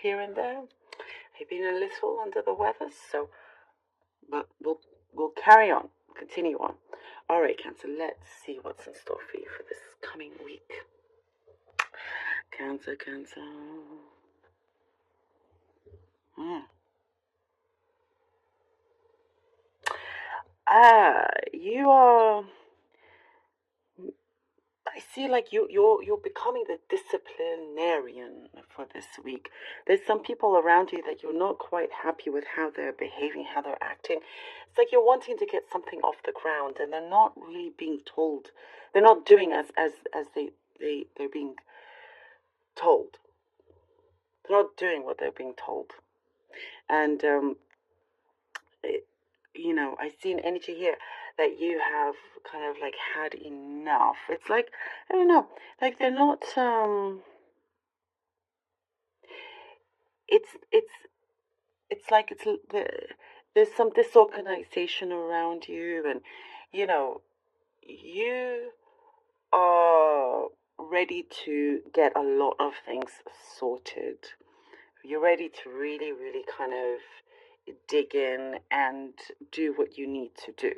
here and there. I've been a little under the weather, but we'll carry on, continue on. All right, Cancer, let's see what's in store for you for this coming week. Cancer. You are. I see, like you're becoming the disciplinarian for this week. There's some people around you that you're not quite happy with how they're behaving, how they're acting. It's like you're wanting to get something off the ground, and they're not really being told. They're not doing as they're being told. They're not doing what they're being told, and I see an energy here that you have kind of like had enough. It's like, I don't know, like they're not it's like there's some disorganization around you, and you are ready to get a lot of things sorted. You're ready to really, really kind of dig in and do what you need to do.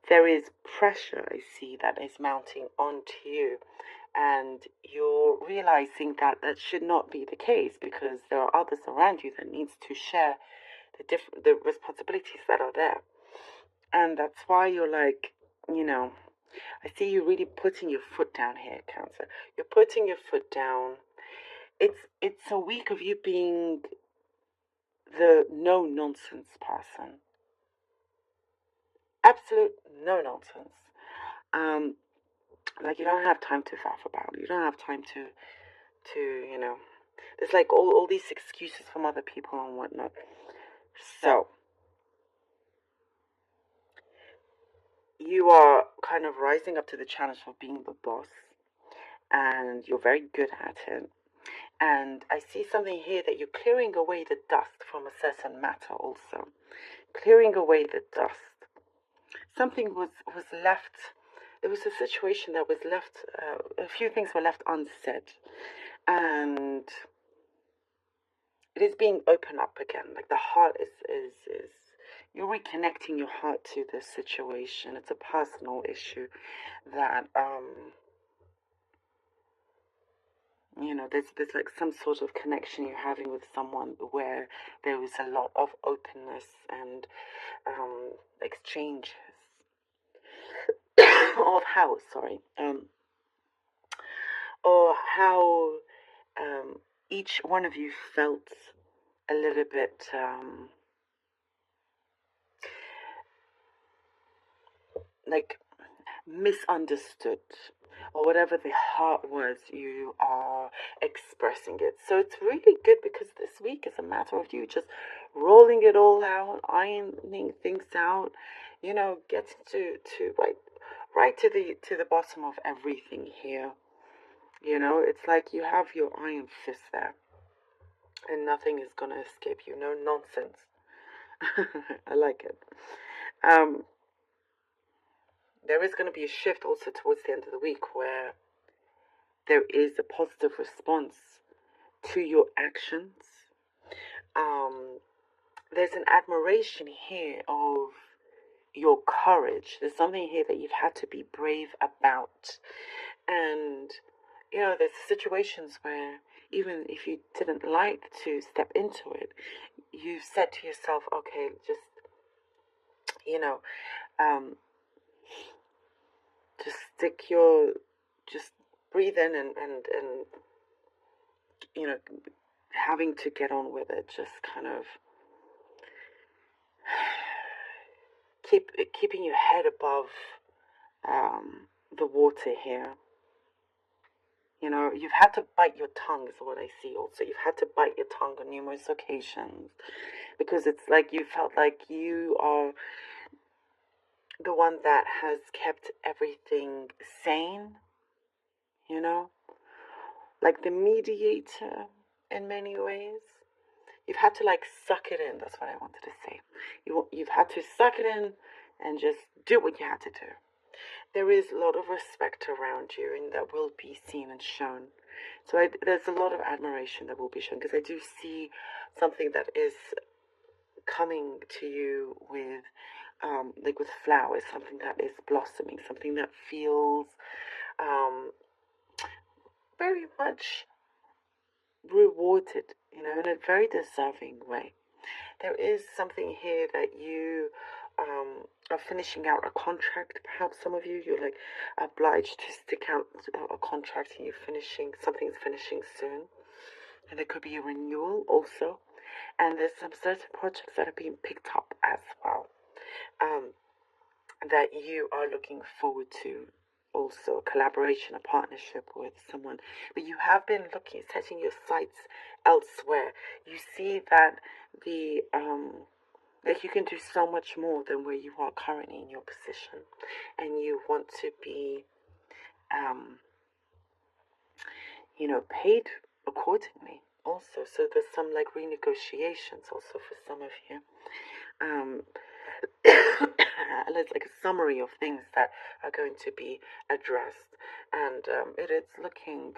There is pressure, I see, that is mounting onto you, and you're realizing that that should not be the case, because there are others around you that needs to share the responsibilities that are there. And that's why you're like, I see you really putting your foot down here, Cancer. You're putting your foot down. It's a week of you being the no nonsense person. Absolute no nonsense. Like you don't have time to faff about. You don't have time to there's like all these excuses from other people and whatnot. So you are kind of rising up to the challenge of being the boss, and you're very good at it. And I see something here that you're clearing away the dust from a certain matter also. Clearing away the dust. Something was left, there was a situation that was left, a few things were left unsaid. And it is being opened up again. Like the heart is you're reconnecting your heart to this situation. It's a personal issue that there's like some sort of connection you're having with someone where there is a lot of openness and exchanges of how or how each one of you felt a little bit like misunderstood, or whatever the heart was, you are expressing it. So it's really good, because this week is a matter of you just rolling it all out, ironing things out, getting to right to the bottom of everything here. It's like you have your iron fist there, and nothing is gonna escape you. No nonsense. I like it. Um, there is going to be a shift also towards the end of the week, where there is a positive response to your actions. There's an admiration here of your courage. There's something here that you've had to be brave about. And, there's situations where even if you didn't like to step into it, you said to yourself, okay, just, just breathe in and having to get on with it, just kind of keeping your head above the water here. You've had to bite your tongue is what I see also. You've had to bite your tongue on numerous occasions, because it's like you felt like you are the one that has kept everything sane, like the mediator in many ways. You've had to like suck it in. That's what I wanted to say. You've had to suck it in and just do what you had to do. There is a lot of respect around you, and that will be seen and shown. So there's a lot of admiration that will be shown, because I do see something that is coming to you with, like with flowers, something that is blossoming, something that feels very much rewarded, in a very deserving way. There is something here that you are finishing out a contract. Perhaps some of you, you're like obliged to stick out a contract, and something's finishing soon. And there could be a renewal also. And there's some certain projects that are being picked up as well, that you are looking forward to. Also, collaboration, a partnership with someone. But you have been setting your sights elsewhere. You see that like you can do so much more than where you are currently in your position, and you want to be, paid accordingly. Also, so there's some like renegotiations also for some of you. It's like a summary of things that are going to be addressed, and it is looking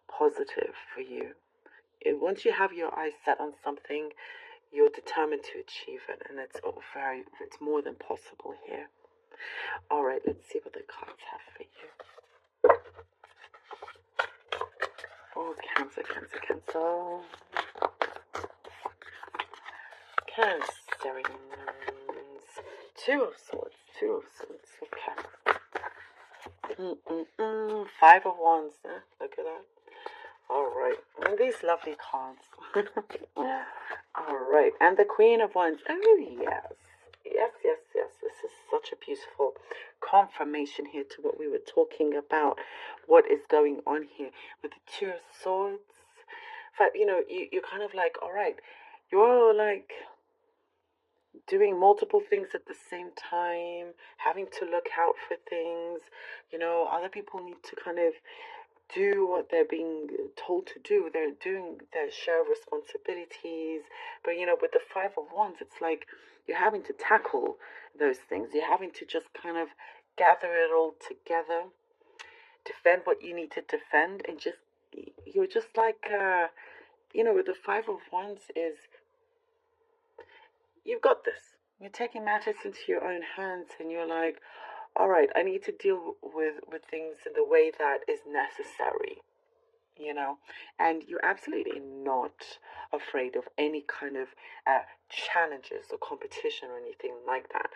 positive for you. Once you have your eyes set on something, you're determined to achieve it, and it's more than possible here. All right, let's see what the cards have for you. Oh, Cancer, Cancer, Cancer. Cancerians. Two of Swords. Okay. 5 of Wands. Look at that. All right. And these lovely cards. All right. And the Queen of Wands. Oh, yes. Yes. This is such a beautiful confirmation here to what we were talking about. What is going on here with the Two of Swords? But, you're kind of like, all right, you're like doing multiple things at the same time, having to look out for things. Other people need to kind of do what they're being told to do. They're doing their share of responsibilities. But, with the 5 of Wands, it's like you're having to tackle those things. You're having to just kind of gather it all together, defend what you need to defend, and you're just like, with the 5 of Wands is, you've got this. You're taking matters into your own hands, and you're like, all right, I need to deal with things in the way that is necessary, and you're absolutely not afraid of any kind of challenges or competition or anything like that.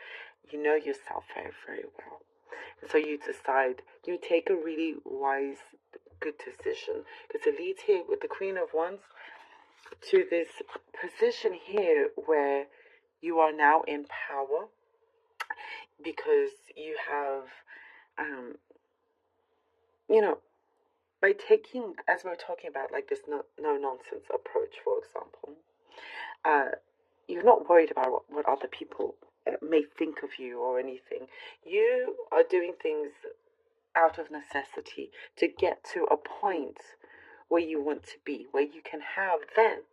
You know yourself very, very well. And so you decide, you take a really wise, good decision, because it leads here with the Queen of Wands to this position here where you are now in power, because you have, by taking, as we're talking about, like this no nonsense approach, for example, you're not worried about what other people may think of you or anything. You are doing things out of necessity to get to a point where you want to be, where you can have then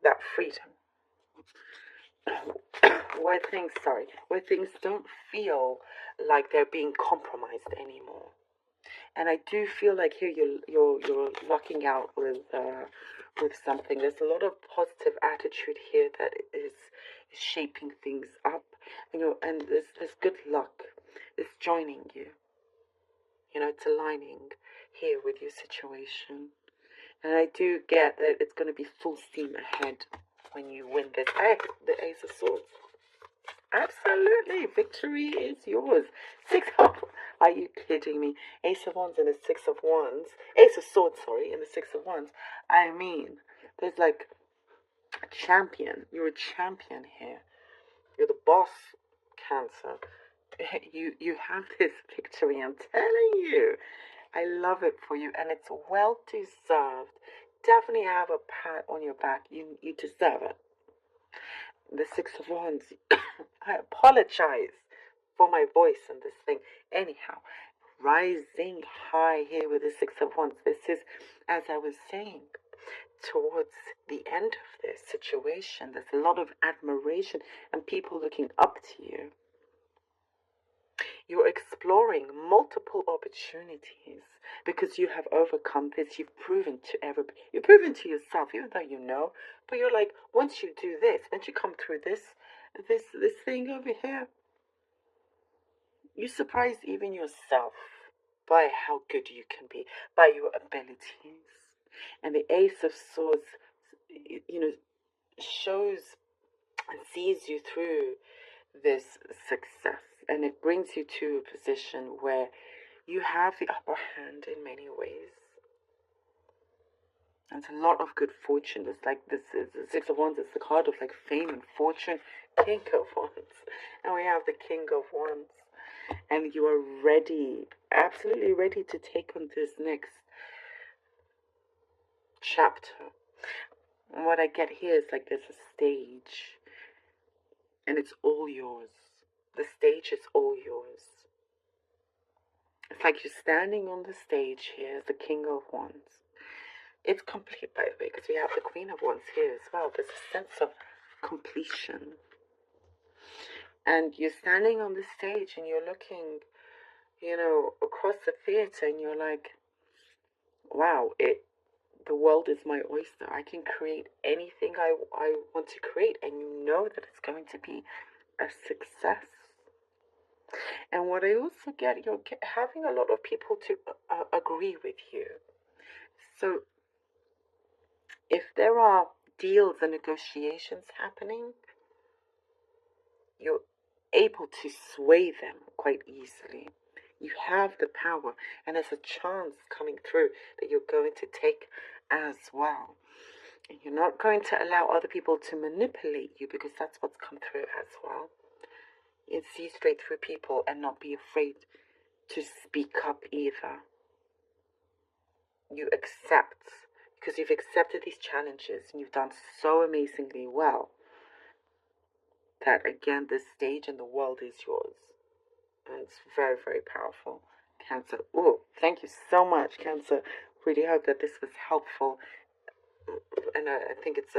that freedom. where things don't feel like they're being compromised anymore. And I do feel like here you're lucking out with something. There's a lot of positive attitude here that is shaping things up, and there's good luck. It's joining you. It's aligning here with your situation. And I do get that it's going to be full steam ahead when you win this. The Ace of Swords. Absolutely, victory is yours. Are you kidding me? Ace of Wands and the 6 of Wands. Ace of Swords, sorry, and the 6 of Wands. I mean, there's like a champion. You're a champion here. You're the boss, Cancer. You have this victory, I'm telling you. I love it for you, and it's well deserved. Definitely have a pat on your back. You deserve it. The 6 of Wands. I apologize for my voice and this thing. Anyhow, rising high here with the 6 of Wands. This is, as I was saying, towards the end of this situation. There's a lot of admiration and people looking up to you. You're exploring multiple opportunities because you have overcome this. You've proven to yourself, even though you know, but you're like, once you do this, once you come through this thing over here, you surprise even yourself by how good you can be, by your abilities. And the Ace of Swords, shows and sees you through this success, and it brings you to a position where you have the upper hand in many ways. There's a lot of good fortune. It's like this is the Six of Wands. It's the card of like fame and fortune, King of Wands, and we have the King of Wands. And you are ready, absolutely ready to take on this next chapter. And what I get here is like there's a stage, and it's all yours. The stage is all yours. It's like you're standing on the stage here as the King of Wands. It's complete, by the way, because we have the Queen of Wands here as well. There's a sense of completion. And you're standing on the stage and you're looking, across the theater, and you're like, wow, the world is my oyster. I can create anything I want to create, and you know that it's going to be a success. And what I also get, you're having a lot of people to agree with you. So if there are deals and negotiations happening, you're able to sway them quite easily. You have the power, and there's a chance coming through that you're going to take as well. And you're not going to allow other people to manipulate you, because that's what's come through as well. You see straight through people and not be afraid to speak up either. You accept, because you've accepted these challenges and you've done so amazingly well that, again, this stage in the world is yours. And it's very, very powerful, Cancer. Oh, thank you so much, Cancer. Really hope that this was helpful. And I think it's